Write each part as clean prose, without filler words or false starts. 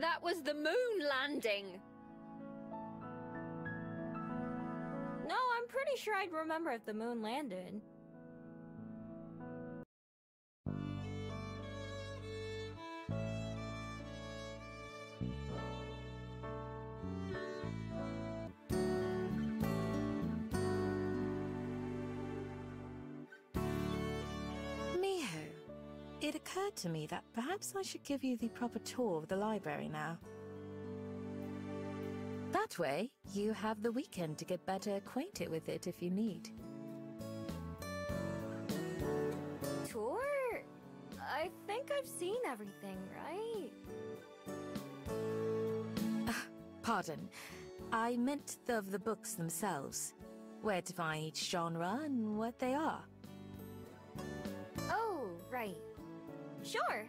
That was the moon landing! No, I'm pretty sure I'd remember if the moon landed. Miho, it occurred to me that perhaps I should give you the proper tour of the library now. That way, you have the weekend to get better acquainted with it if you need. Tour? I think I've seen everything, right? Pardon. I meant of the books themselves. Where to find each genre and what they are. Oh, right. Sure.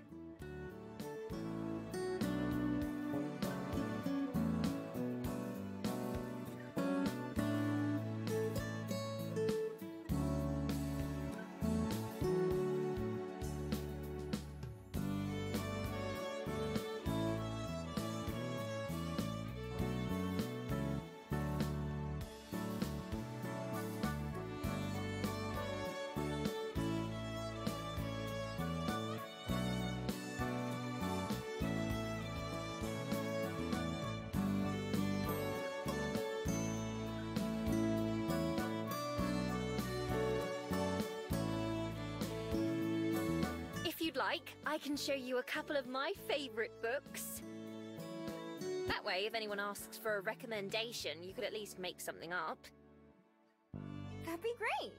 Like, I can show you a couple of my favorite books. That way, if anyone asks for a recommendation, you could at least make something up. That'd be great.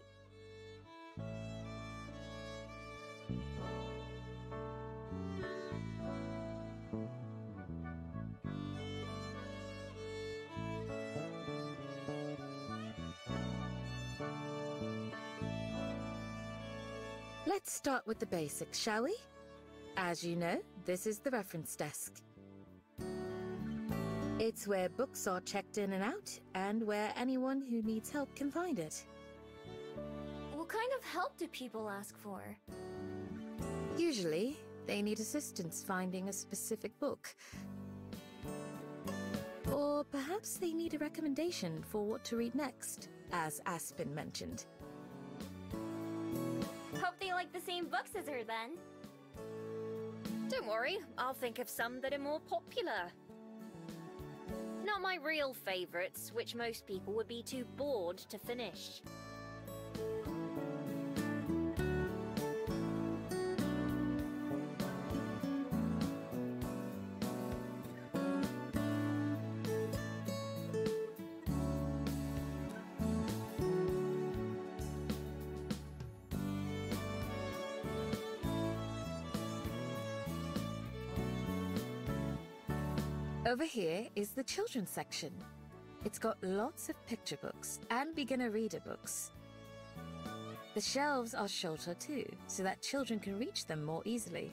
Let's start with the basics, shall we? As you know, this is the reference desk. It's where books are checked in and out, and where anyone who needs help can find it. What kind of help do people ask for? Usually, they need assistance finding a specific book. Or perhaps they need a recommendation for what to read next, as Aspen mentioned. Hope they like the same books as her, then. Don't worry, I'll think of some that are more popular. Not my real favorites, which most people would be too bored to finish. Over here is the children's section. It's got lots of picture books and beginner reader books. The shelves are shorter too, so that children can reach them more easily.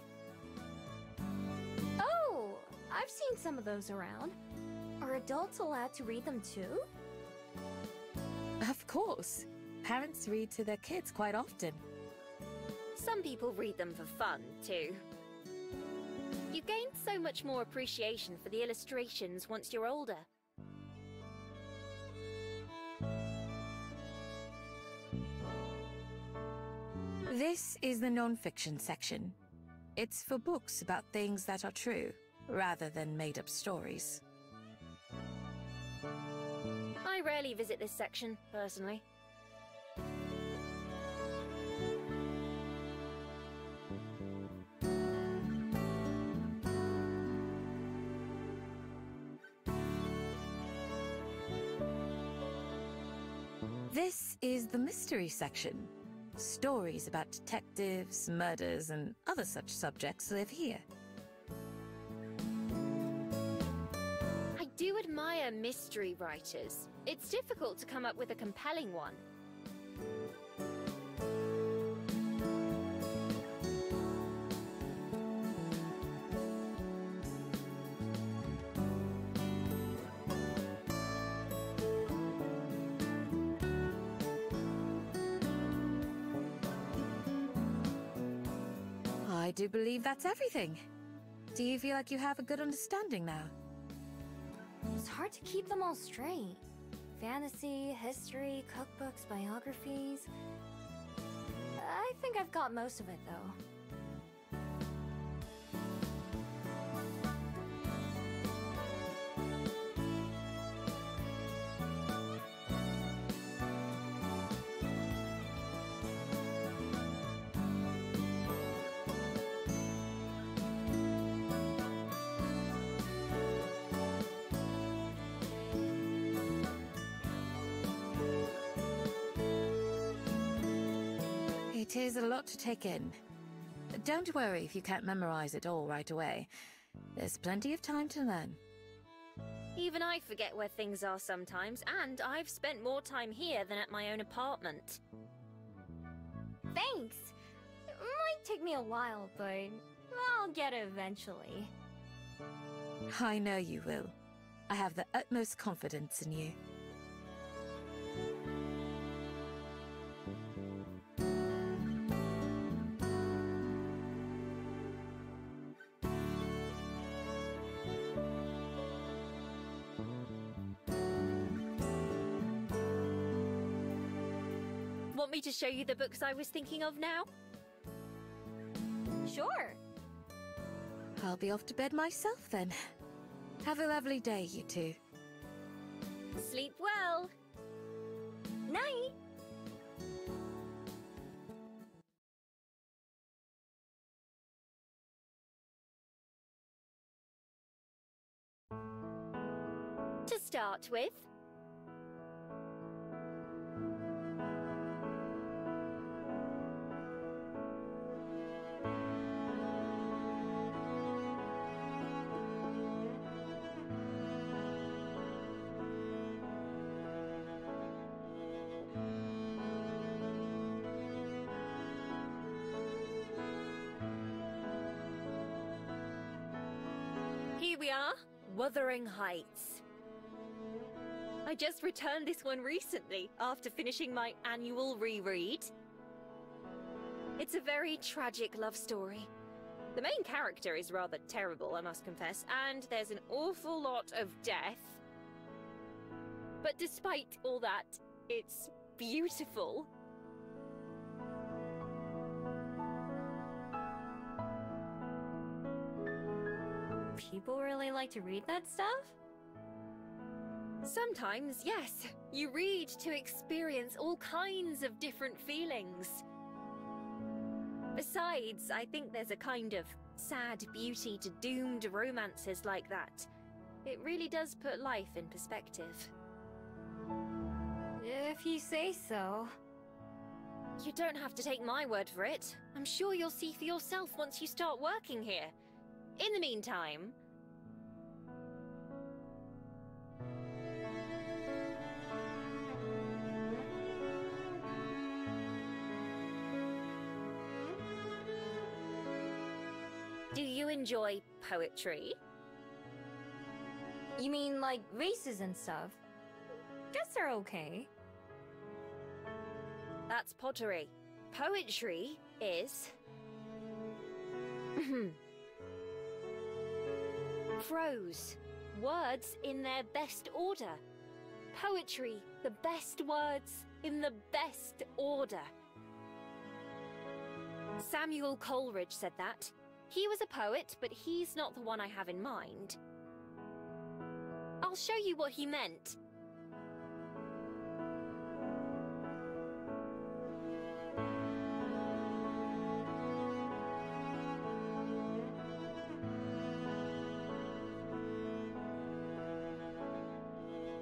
Oh, I've seen some of those around. Are adults allowed to read them too? Of course. Parents read to their kids quite often. Some people read them for fun, too. You gain so much more appreciation for the illustrations once you're older. This is the non-fiction section. It's for books about things that are true, rather than made-up stories. I rarely visit this section, personally. This is the mystery section. Stories about detectives, murders, and other such subjects live here. I do admire mystery writers. It's difficult to come up with a compelling one. I do believe that's everything. Do you feel like you have a good understanding now? It's hard to keep them all straight. Fantasy, history, cookbooks, biographies. I think I've got most of it, though. It is a lot to take in. Don't worry if you can't memorize it all right away. There's plenty of time to learn. Even I forget where things are sometimes, and I've spent more time here than at my own apartment. Thanks! It might take me a while, but I'll get it eventually. I know you will. I have the utmost confidence in you. Want me to show you the books I was thinking of now? Sure! I'll be off to bed myself then. Have a lovely day, you two. Sleep well! Night! To start with, here we are, Wuthering Heights. I just returned this one recently, after finishing my annual reread. It's a very tragic love story. The main character is rather terrible, I must confess, and there's an awful lot of death. But despite all that, it's beautiful. People really like to read that stuff? Sometimes, yes. You read to experience all kinds of different feelings. Besides, I think there's a kind of sad beauty to doomed romances like that. It really does put life in perspective. If you say so. You don't have to take my word for it. I'm sure you'll see for yourself once you start working here. In the meantime... Do you enjoy poetry? You mean like vases and stuff? Guess they're okay. That's pottery. Poetry is... prose. Words in their best order. Poetry, the best words in the best order. Samuel Coleridge said that. He was a poet, but he's not the one I have in mind. I'll show you what he meant.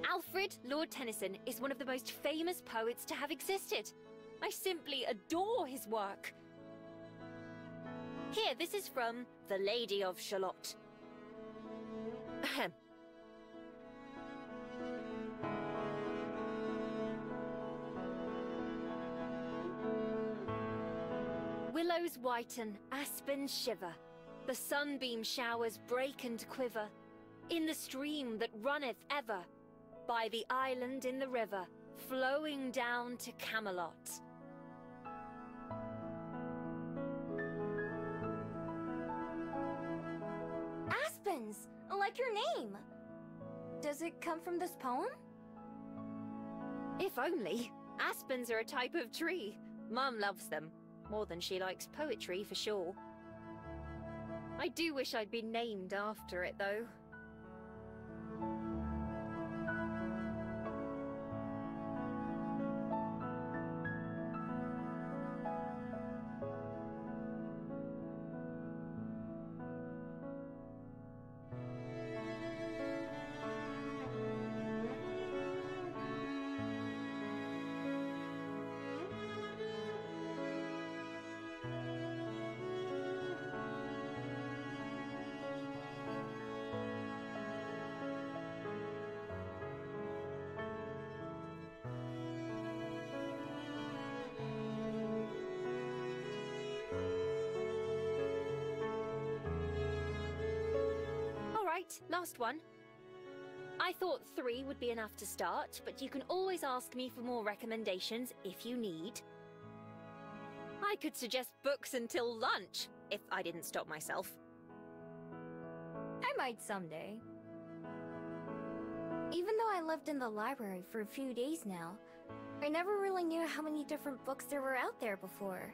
Alfred Lord Tennyson is one of the most famous poets to have existed. I simply adore his work. Here, this is from The Lady of Shalott. Ahem. Willows whiten, aspens shiver. The sunbeam showers break and quiver. In the stream that runneth ever, by the island in the river, flowing down to Camelot. Aspens, like your name. Does it come from this poem? If only. Aspens are a type of tree. Mum loves them. More than she likes poetry, for sure. I do wish I'd been named after it, though. Last one. I thought 3 would be enough to start, but you can always ask me for more recommendations if you need. I could suggest books until lunch, if I didn't stop myself. I might someday. Even though I lived in the library for a few days now, I never really knew how many different books there were out there before.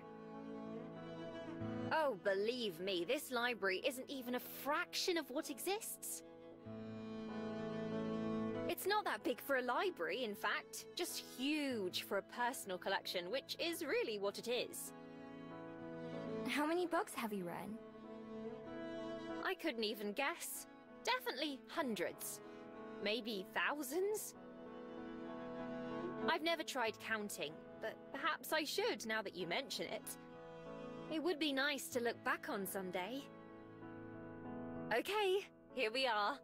Oh, believe me, this library isn't even a fraction of what exists. It's not that big for a library, in fact. Just huge for a personal collection, which is really what it is. How many books have you read? I couldn't even guess. Definitely hundreds. Maybe thousands? I've never tried counting, but perhaps I should now that you mention it. It would be nice to look back on someday. Okay, here we are.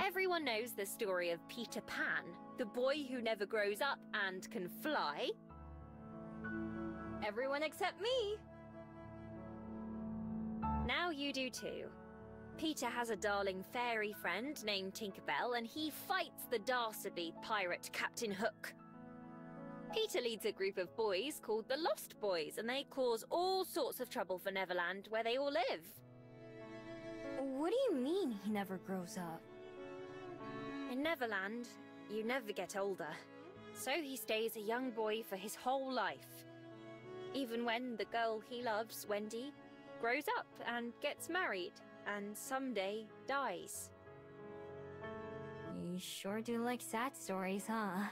Everyone knows the story of Peter Pan, the boy who never grows up and can fly. Everyone except me! Now you do too. Peter has a darling fairy friend named Tinkerbell, and he fights the dastardly pirate Captain Hook. Peter leads a group of boys called the Lost Boys, and they cause all sorts of trouble for Neverland, where they all live. What do you mean he never grows up? In Neverland, you never get older. So he stays a young boy for his whole life. Even when the girl he loves, Wendy, grows up and gets married, and someday dies. You sure do like sad stories, huh?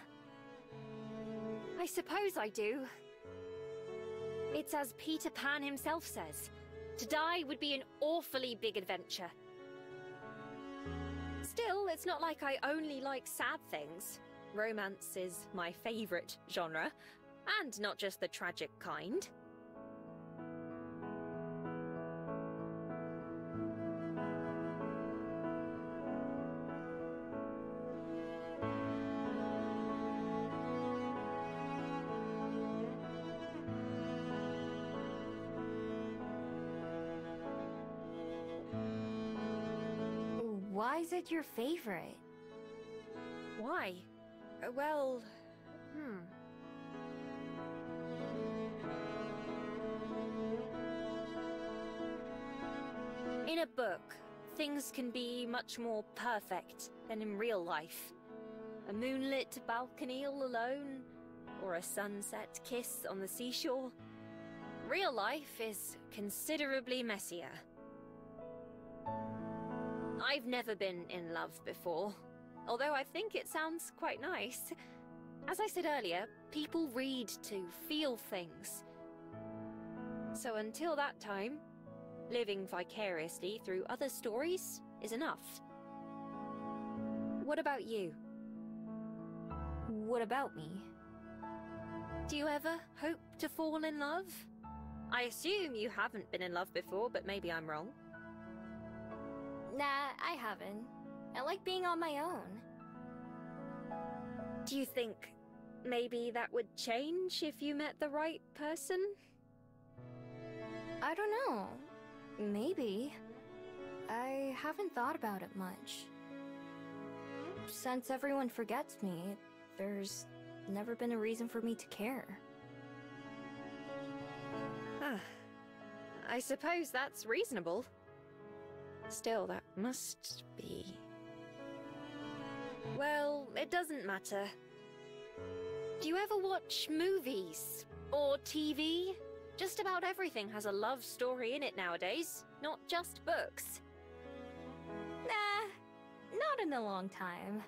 I suppose I do. It's as Peter Pan himself says, to die would be an awfully big adventure. Still, it's not like I only like sad things. Romance is my favorite genre, and not just the tragic kind. Why is it your favorite? Why? Well, In a book, things can be much more perfect than in real life. A moonlit balcony all alone, or a sunset kiss on the seashore. Real life is considerably messier. I've never been in love before, although I think it sounds quite nice. As I said earlier, people read to feel things. So until that time, living vicariously through other stories is enough. What about you? What about me? Do you ever hope to fall in love? I assume you haven't been in love before, but maybe I'm wrong. Nah, I haven't. I like being on my own. Do you think maybe that would change if you met the right person? I don't know. Maybe. I haven't thought about it much. Since everyone forgets me, there's never been a reason for me to care. I suppose that's reasonable. Still, that must be... Well, it doesn't matter. Do you ever watch movies? Or TV? Just about everything has a love story in it nowadays, not just books. Nah, not in a long time.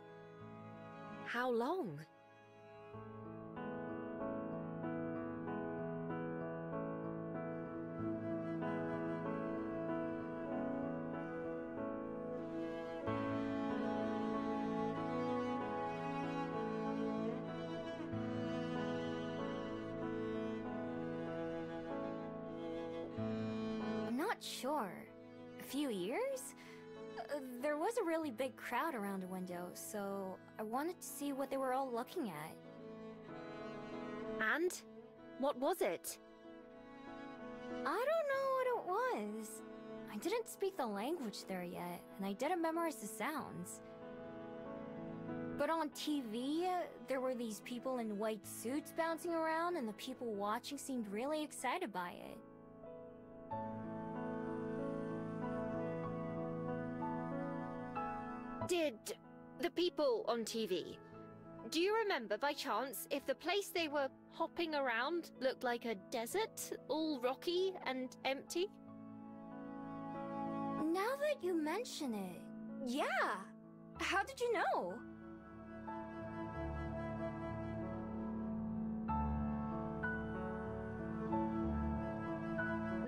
How long? I'm not sure. A few years? There was a really big crowd around a window, so I wanted to see what they were all looking at. And? What was it? I don't know what it was. I didn't speak the language there yet, and I didn't memorize the sounds. But on TV, there were these people in white suits bouncing around, and the people watching seemed really excited by it. Did the people on TV, do you remember by chance if the place they were hopping around looked like a desert, all rocky and empty? Now that you mention it, yeah! How did you know?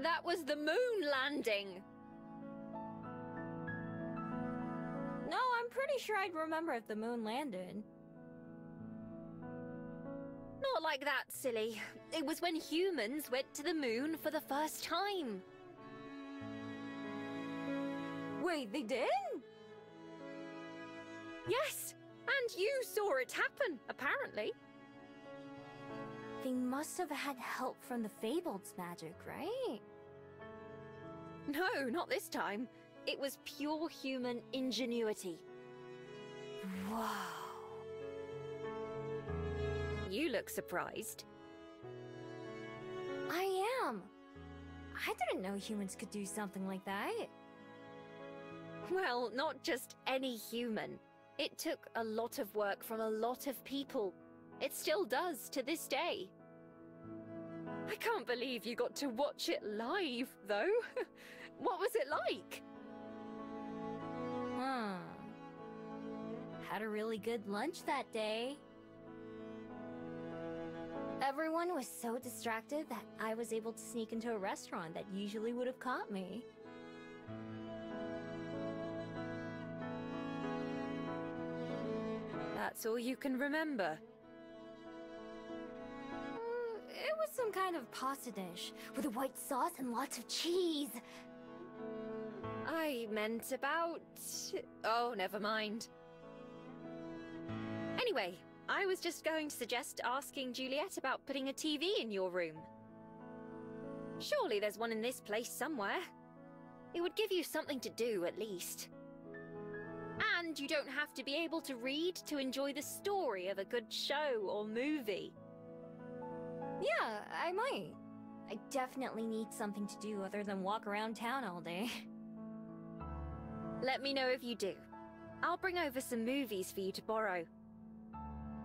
That was the moon landing! No, I'm pretty sure I'd remember if the moon landed. Not like that, silly. It was when humans went to the moon for the first time. Wait, they did? Yes, and you saw it happen, apparently. They must have had help from the Fabled's magic, right? No, not this time. It was pure human ingenuity. Wow. You look surprised. I am. I didn't know humans could do something like that. Well, not just any human. It took a lot of work from a lot of people. It still does to this day. I can't believe you got to watch it live, though. What was it like? Had a really good lunch that day. Everyone was so distracted that I was able to sneak into a restaurant that usually would have caught me. That's all you can remember. It was some kind of pasta dish with a white sauce and lots of cheese. I meant about... Oh, never mind. Anyway, I was just going to suggest asking Juliet about putting a TV in your room. Surely there's one in this place somewhere. It would give you something to do, at least. And you don't have to be able to read to enjoy the story of a good show or movie. Yeah, I might. I definitely need something to do other than walk around town all day. Let me know if you do. I'll bring over some movies for you to borrow.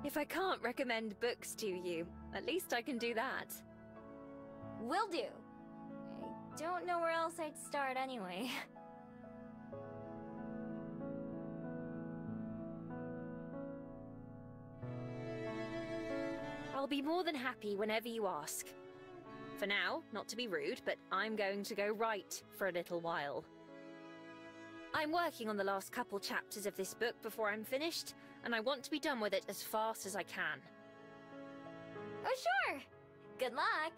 If I can't recommend books to you, at least I can do that. Will do. I don't know where else I'd start anyway. I'll be more than happy whenever you ask. For now, not to be rude, but I'm going to go write for a little while. I'm working on the last couple chapters of this book before I'm finished, and I want to be done with it as fast as I can. Oh, sure! Good luck!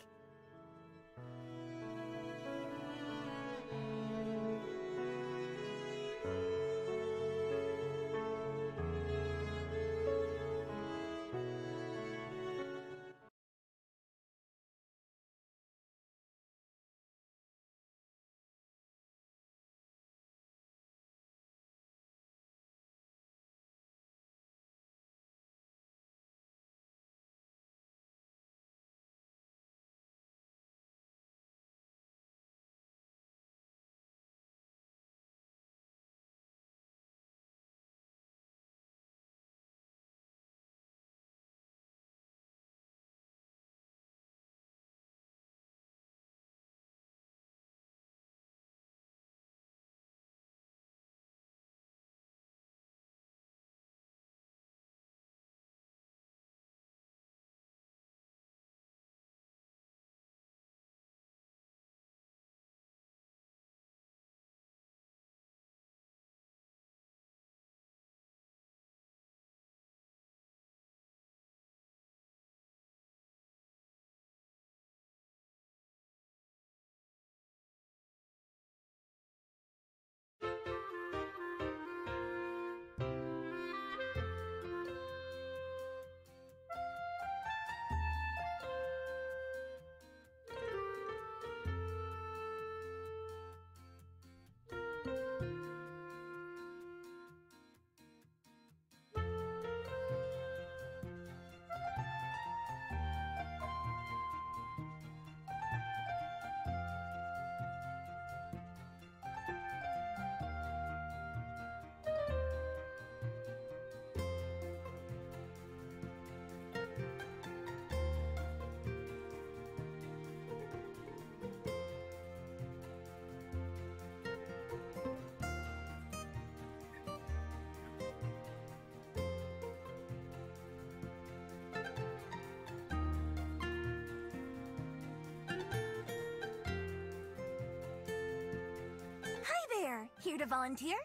here to volunteer?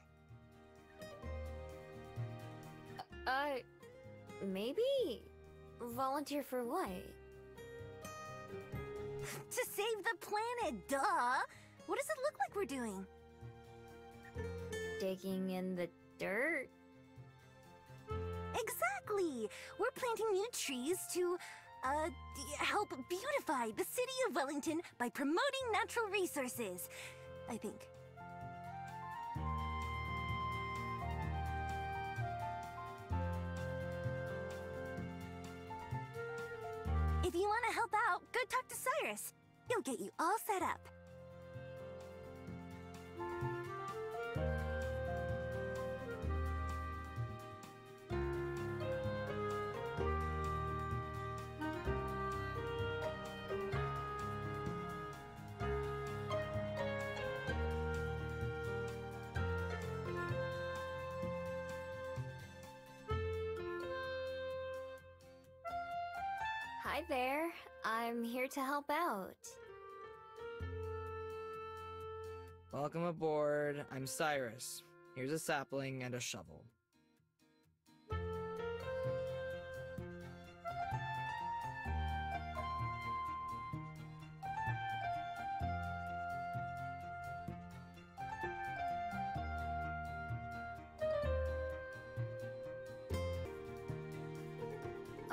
Maybe? Volunteer for what? To save the planet, duh! What does it look like we're doing? Digging in the dirt? Exactly! We're planting new trees to, help beautify the city of Wellington by promoting natural resources, I think. If you want to help out, go talk to Cyrus. He'll get you all set up. Hi there. I'm here to help out. Welcome aboard. I'm Cyrus. Here's a sapling and a shovel.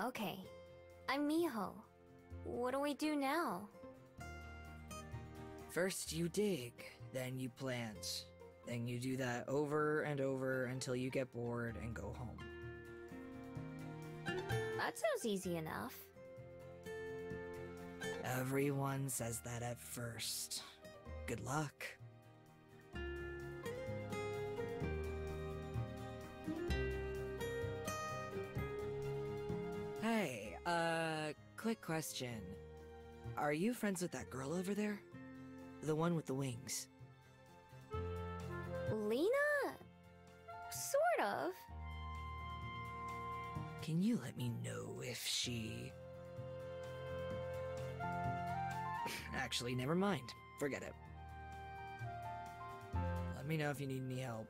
Okay. I'm Miho. What do we do now? First you dig, then you plant. Then you do that over and over until you get bored and go home. That sounds easy enough. Everyone says that at first. Good luck. Hey, quick question. Are you friends with that girl over there? The one with the wings? Lena? Sort of. Can you let me know if she... Actually, never mind. Forget it. Let me know if you need any help.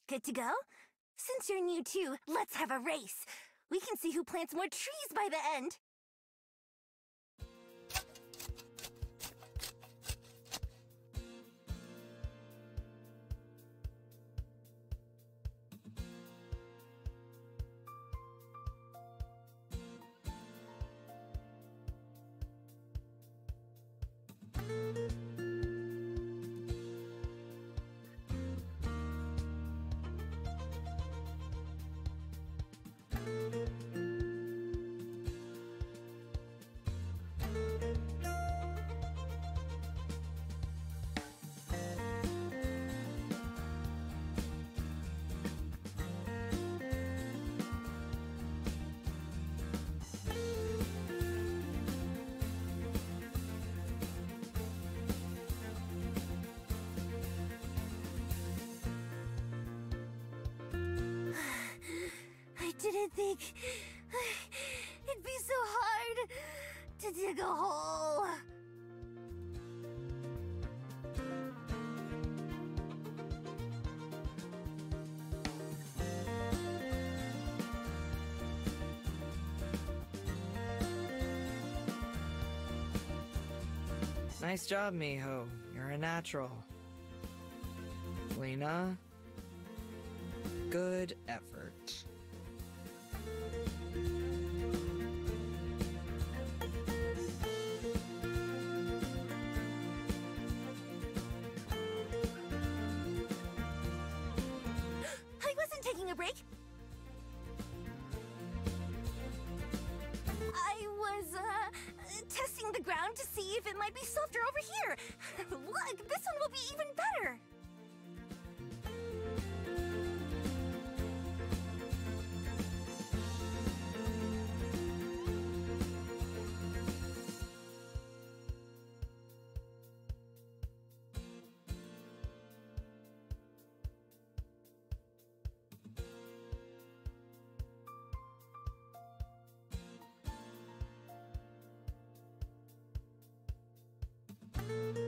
Good to go? Since you're new too, let's have a race. We can see who plants more trees by the end. I didn't think it'd be so hard to dig a hole. Nice job, Miho. You're a natural. Lena? Good effort. I wasn't taking a break. I was, testing the ground to see if it might be softer over here. Look, this one will be even better.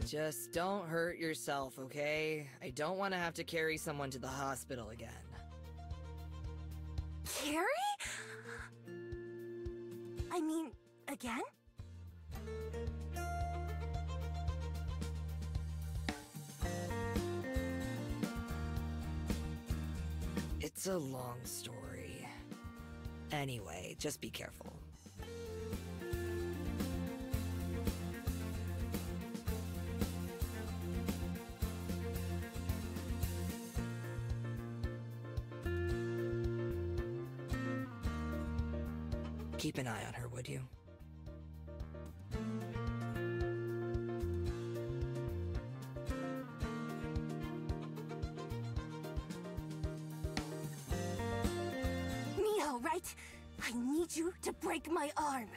Just don't hurt yourself, okay? I don't want to have to carry someone to the hospital again. Carrie? I mean, again? It's a long story. Anyway, just be careful. Keep an eye on her, would you? Miho, right? I need you to break my arm.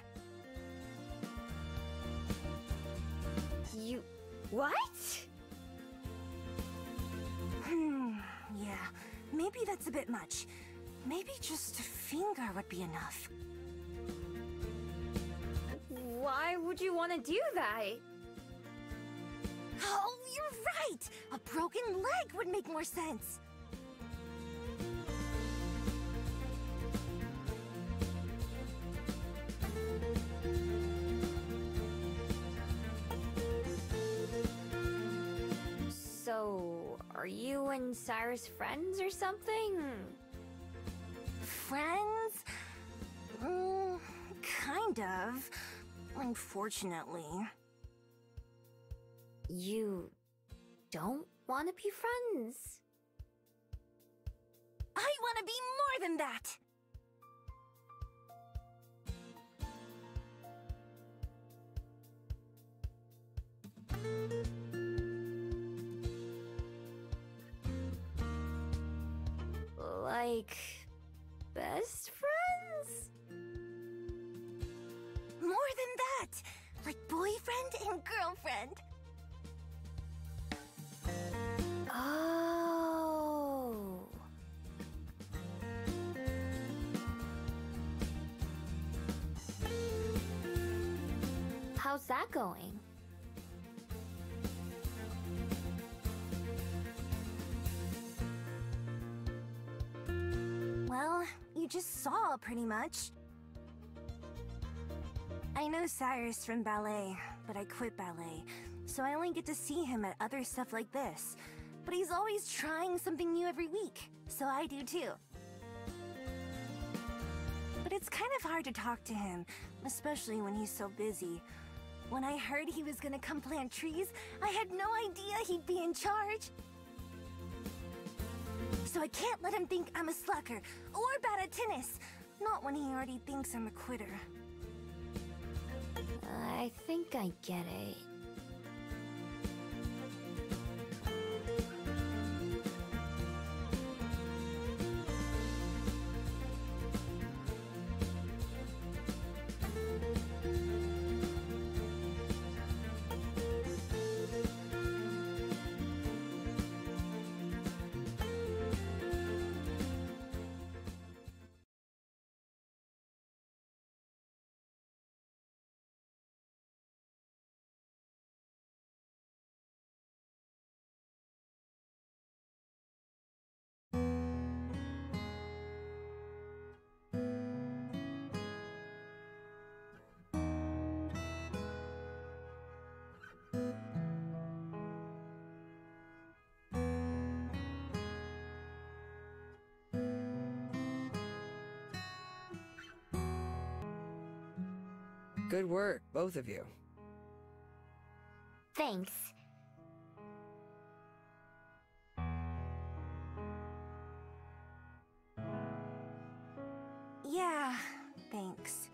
You... what? Yeah. Maybe that's a bit much. Maybe just a finger would be enough. Why would you want to do that? Oh, you're right! A broken leg would make more sense. So, are you and Cyrus friends or something? Friends? Kind of. Unfortunately. You don't want to be friends? I want to be more than that! Like, best friends? More than that! Like boyfriend and girlfriend. Oh. How's that going? Well, you just saw pretty much. I know Cyrus from ballet, but I quit ballet, so I only get to see him at other stuff like this. But he's always trying something new every week, so I do too. But it's kind of hard to talk to him, especially when he's so busy. When I heard he was gonna come plant trees, I had no idea he'd be in charge. So I can't let him think I'm a slacker or bad at tennis. Not when he already thinks I'm a quitter. I think I get it. Good work, both of you. Thanks. Yeah, thanks.